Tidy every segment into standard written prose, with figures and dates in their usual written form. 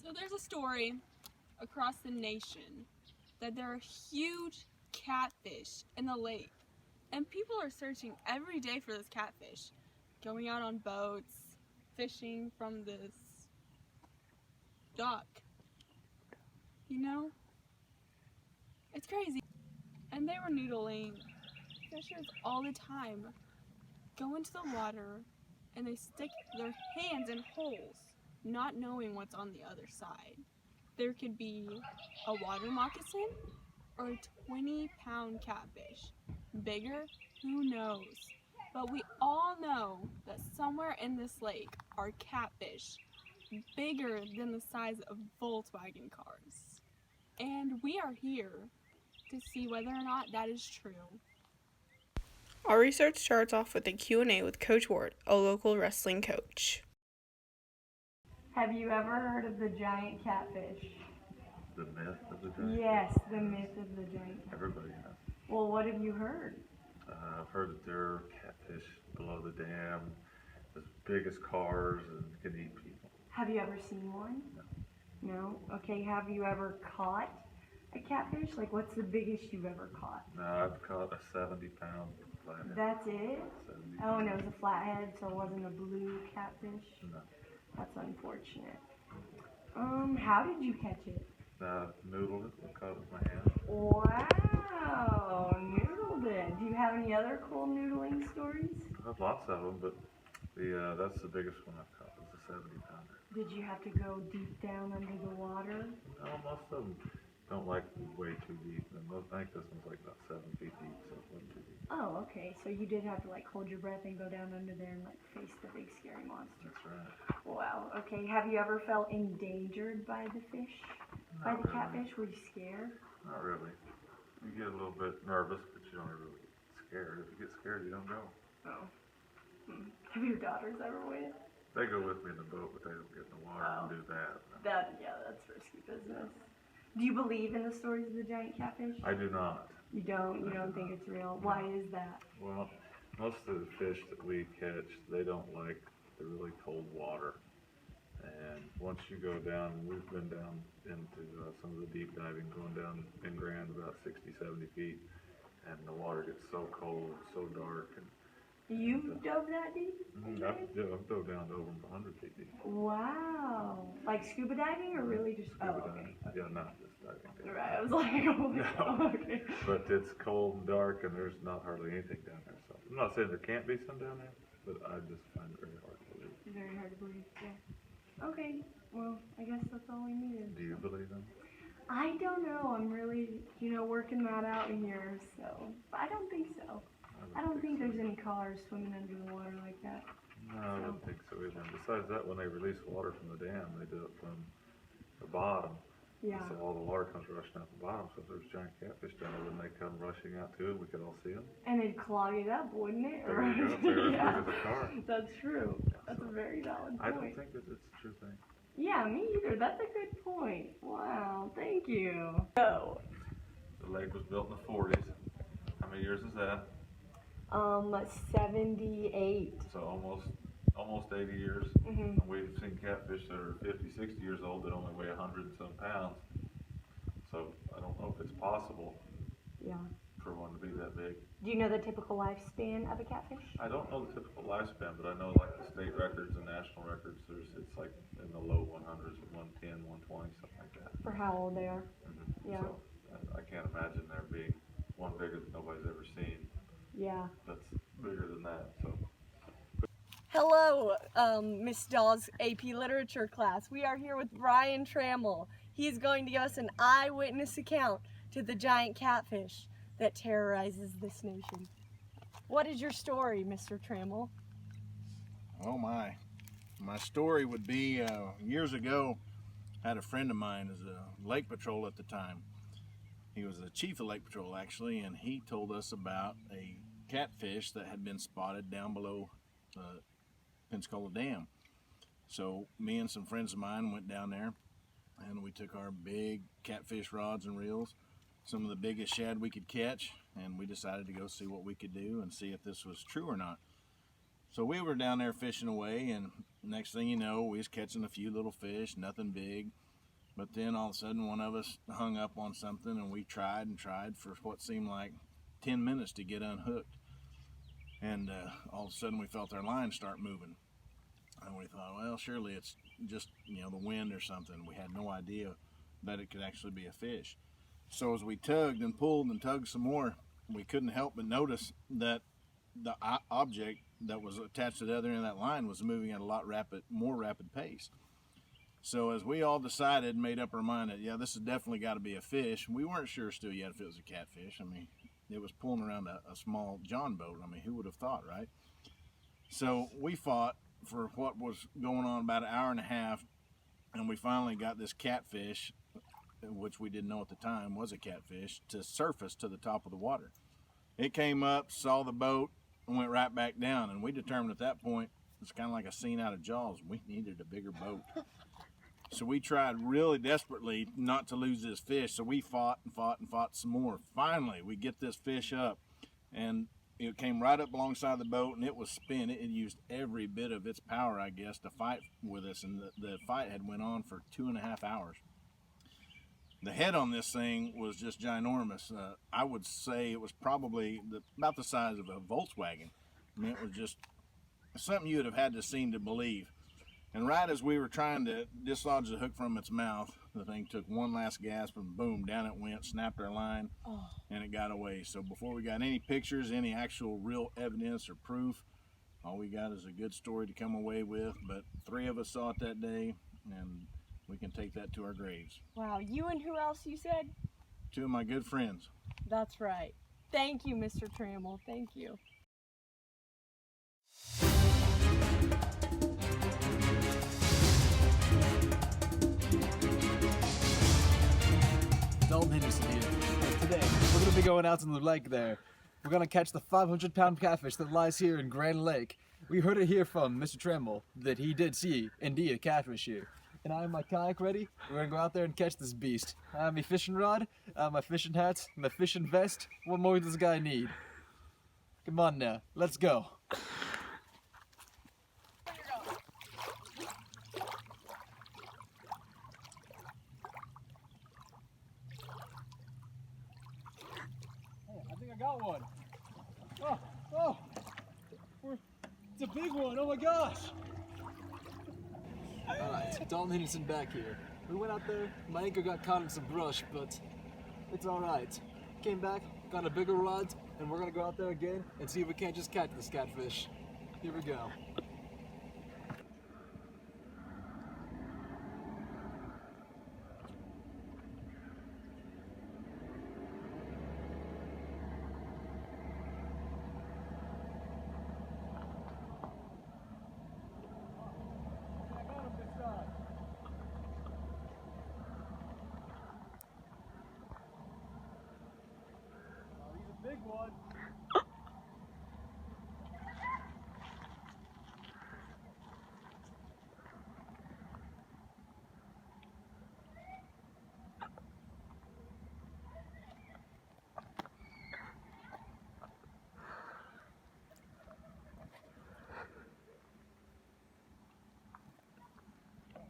So there's a story across the nation that there are huge catfish in the lake, and people are searching every day for this catfish, going out on boats, fishing from this dock. You know? It's crazy. And they were noodling. Fishers all the time go into the water and they stick their hands in holes, not knowing what's on the other side. There could be a water moccasin or a 20-pound catfish. Bigger? Who knows? But we all know that somewhere in this lake are catfish bigger than the size of Volkswagen cars. And we are here to see whether or not that is true. Our research starts off with a Q&A with Coach Ward, a local wrestling coach. Have you ever heard of the giant catfish? The myth of the giant Yes, the myth of the giant catfish. Everybody has. Well, what have you heard? I've heard that there are catfish below the dam, as big as cars, and can eat people. Have you ever seen one? No. No? Okay, have you ever caught a catfish? Like, what's the biggest you've ever caught? No, I've caught a 70-pound flathead. That's it? 70 Oh, and it pounds. was a flathead, so it wasn't a blue catfish? No. That's unfortunate. How did you catch it? Noodled it. I caught it with my hand. Wow, noodled it. Do you have any other cool noodling stories? I have lots of them, but that's the biggest one I've caught. It's a 70-pounder. Did you have to go deep down under the water? No, most of them don't like way too deep. And I think this one's like about 7 feet deep, so it wasn't too deep. Oh, okay. So you did have to like hold your breath and go down under there and like face the big scary monster. That's right. Wow. Okay. Have you ever felt endangered by the fish? By Not the really. catfish? Were you scared? Not really. You get a little bit nervous, but you don't really get scared. If you get scared, you don't go. Oh. Have your daughters ever went? They go with me in the boat, but they don't get in the water and do that. That's risky business. Do you believe in the stories of the giant catfish? I do not. You don't? You don't think it's real? Why is that? Well, most of the fish that we catch, they don't like the really cold water. And once you go down, we've been down into some of the deep diving, going down in ground about 60, 70 feet, and the water gets so cold, so dark. And You dove that deep? I've dove down to over 100 feet deep. Wow. Like scuba diving or really just Scuba okay. diving. Yeah, not just diving down. Right, I was like, oh my No. God, okay. But it's cold and dark, and there's not hardly anything down there. So I'm not saying there can't be some down there, but I just find it very hard to believe. Very hard to believe, yeah. Okay, well, I guess that's all we needed. Do you believe them? I don't know. I'm really, working that out in here, so. But I don't think so. I don't think there's any cars swimming under the water like that. No, I don't think so either. And besides that, when they release water from the dam, they do it from the bottom. Yeah. So all the water comes rushing out the bottom. So if there's giant catfish down there, then they come rushing out too, and we could all see them. And it'd clog it up, wouldn't it? There you go. They're as Yeah. big as a car. That's true. That's a very valid point. I don't think that it's a true thing. Yeah, me either. That's a good point. Wow, thank you. So, The lake was built in the 40s. How many years is that? 78. So almost 80 years. Mhm. And we've seen catfish that are 50, 60 years old that only weigh 100 and some pounds. So I don't know if it's possible Yeah. for one to be that big. Do you know the typical lifespan of a catfish? I don't know the typical lifespan, but I know like the state records and national records, it's like in the low 100s, 110, 120, something like that. For how old they are? Yeah. So I can't imagine there being one bigger that nobody's ever seen. Yeah. That's bigger than that. So. Hello, Miss Dahl's AP Literature class. We are here with Brian Trammell. He's going to give us an eyewitness account to the giant catfish that terrorizes this nation. What is your story, Mr. Trammell? Oh my story would be years ago. I had a friend of mine as a lake patrol at the time. He was the chief of lake patrol actually, and he told us about a catfish that had been spotted down below Pensacola Dam. So me and some friends of mine went down there, and we took our big catfish rods and reels, some of the biggest shad we could catch, and we decided to go see what we could do and see if this was true or not. So we were down there fishing away, and next thing you know, we was catching a few little fish, nothing big. But then all of a sudden one of us hung up on something, and we tried and tried for what seemed like 10 minutes to get unhooked. And all of a sudden we felt our line start moving. And we thought, well, surely it's just, the wind or something. We had no idea that it could actually be a fish. So as we tugged and pulled and tugged some more, we couldn't help but notice that the object that was attached to the other end of that line was moving at a lot more rapid pace. So as we all decided, made up our mind that, yeah, this has definitely got to be a fish. We weren't sure still yet if it was a catfish. I mean, it was pulling around a small John boat. I mean, who would have thought, right? So we fought for what was going on about an hour and a half, and we finally got this catfish, which we didn't know at the time was a catfish, to surface to the top of the water. It came up, saw the boat, and went right back down, and we determined at that point, it's kind of like a scene out of Jaws, we needed a bigger boat. So we tried really desperately not to lose this fish, so we fought and fought and fought some more. Finally, we get this fish up, and it came right up alongside the boat, and it was spinning. It used every bit of its power, I guess, to fight with us, and the fight had went on for 2.5 hours. The head on this thing was just ginormous. I would say it was probably about the size of a Volkswagen. I mean, it was just something you would have had to seen to believe. And right as we were trying to dislodge the hook from its mouth, the thing took one last gasp and boom, down it went, snapped our line, and it got away. So before we got any pictures, any actual real evidence or proof, all we got is a good story to come away with. But 3 of us saw it that day, and we can take that to our graves. Wow, you and who else you said? 2 of my good friends. That's right. Thank you, Mr. Trammell. Thank you. Dalton Henderson here. And today, we're going to be going out in the lake there. We're going to catch the 500-pound catfish that lies here in Grand Lake. We heard it here from Mr. Trammell that he did see, indeed, a catfish here. And I have my kayak ready. We're going to go out there and catch this beast. I have my fishing rod, my fishing hat, my fishing vest. What more does this guy need? Come on now, let's go. I think I got one. Oh, it's a big one, oh my gosh. Alright, Dalton Henderson back here. We went out there, my anchor got caught in some brush, but it's alright. Came back, got a bigger rod, and we're gonna go out there again and see if we can't just catch this catfish. Here we go. Big one.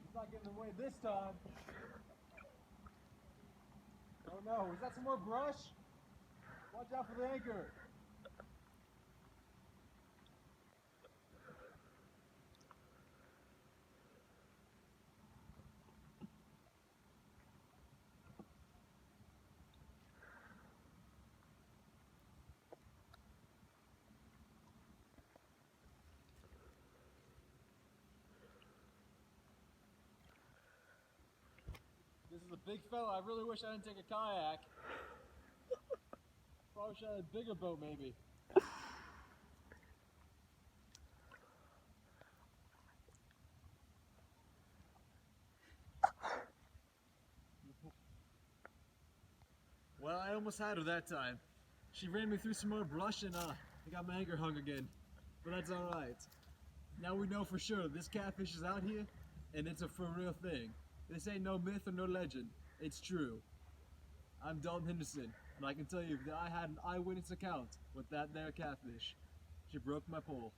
He's not getting away this time. Oh no, is that some more brush? Watch out for the anchor. This is a big fella. I really wish I didn't take a kayak. Probably should have had a bigger boat, maybe. Well, I almost had her that time. She ran me through some more brush and I got my anchor hung again. But that's alright. Now we know for sure this catfish is out here and it's a for real thing. This ain't no myth or no legend. It's true. I'm Dalton Henderson, and I can tell you that I had an eyewitness account with that there catfish. She broke my pole.